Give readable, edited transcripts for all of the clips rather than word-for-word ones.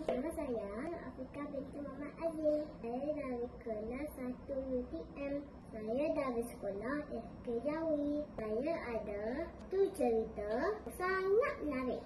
Nama saya Afika binti Muhammad Aziz. Saya dari kelas 1 UTM. Saya dari sekolah SK Jawi. Saya ada satu cerita sangat menarik.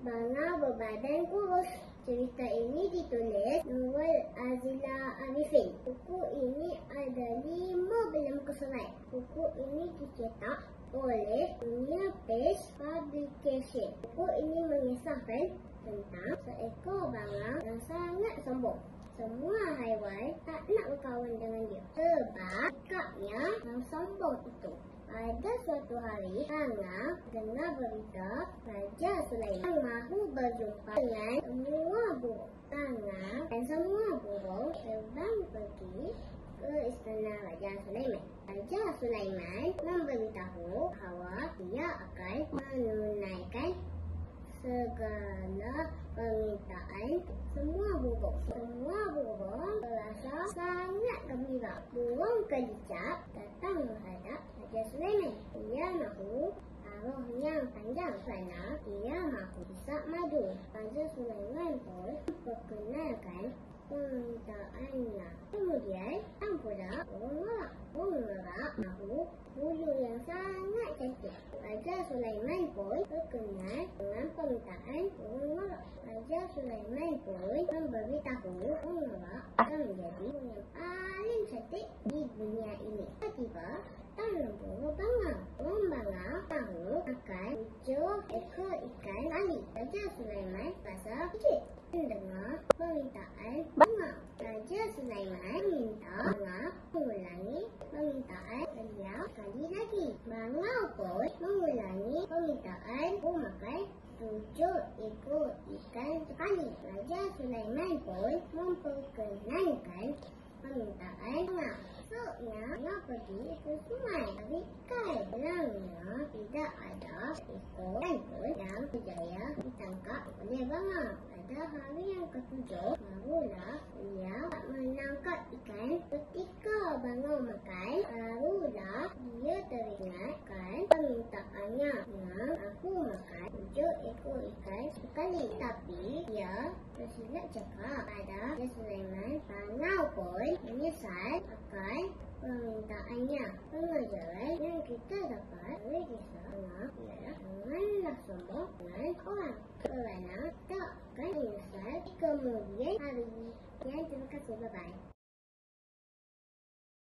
Bangau berbadan kurus. Cerita ini ditulis Nurul Azila Arifin. Buku ini ada 15 muka surat. Buku ini dicetak oleh Dunia Page Publication. Buku ini mengisahkan tentang seekor bangau yang sangat sombong. Semua haiwan tak nak berkawan dengan dia sebab sikapnya yang sombong itu. Pada suatu hari, bangau dengar berita Raja Sulaiman mahu berjumpa dengan semua burung. Bangau dan semua burung terbang pergi ke istana Raja Sulaiman. Raja Sulaiman memberitahu bahawa dia akan menunaikan segala permintaan semua burung. Semua burung berasa sangat gembira. Burung kelicak datang menghadap Raja Sulaiman. Dia mahu arwah yang panjang kerana dia mahu hisap madu. Raja Sulaiman pun perkenalkan permintaannya. Kemudian datang pula burung merak. Burung merak mahu bulu yang sangat cantik. Raja Sulaiman pun berkenan dengan permintaan burung merak. Raja Sulaiman pun memberitahu burung merak akan menjadi burung yang paling cantik di dunia ini. Tiba-tiba datang burung bangau. Burung bangau tahu akan 7 ekor ikan lali. Raja Sulaiman rasa kecil mendengar permintaan bangau. Raja Sulaiman minta bangau mengulangi permintaan beliau sekali lagi. Bangau pun mengulangi permintaan burung makan 7 ekor ikan sekali. Raja Sulaiman pun memperkenankan permintaan bangau. Esoknya, dia pergi ke sungai cari ikan. Belangnya tidak ada ekor ikan pun yang berjaya ditangkap oleh bangau. Pada hari yang ke-7, barulah dia menangkap ikan. Ketika bangau makan, barulah dia teringatkan permintaannya yang aku makan 7 ekor ikan sekali. Tapi dia tersilap cakap pada Raja Sulaiman. Bangau pun menyesal akan permintaannya. Pengajaran yang kita dapat dari kisah bangau ialah janganlah sombong dengan orang kerana tak akan menyesal kemudian hari. Terima kasih. Bye-bye.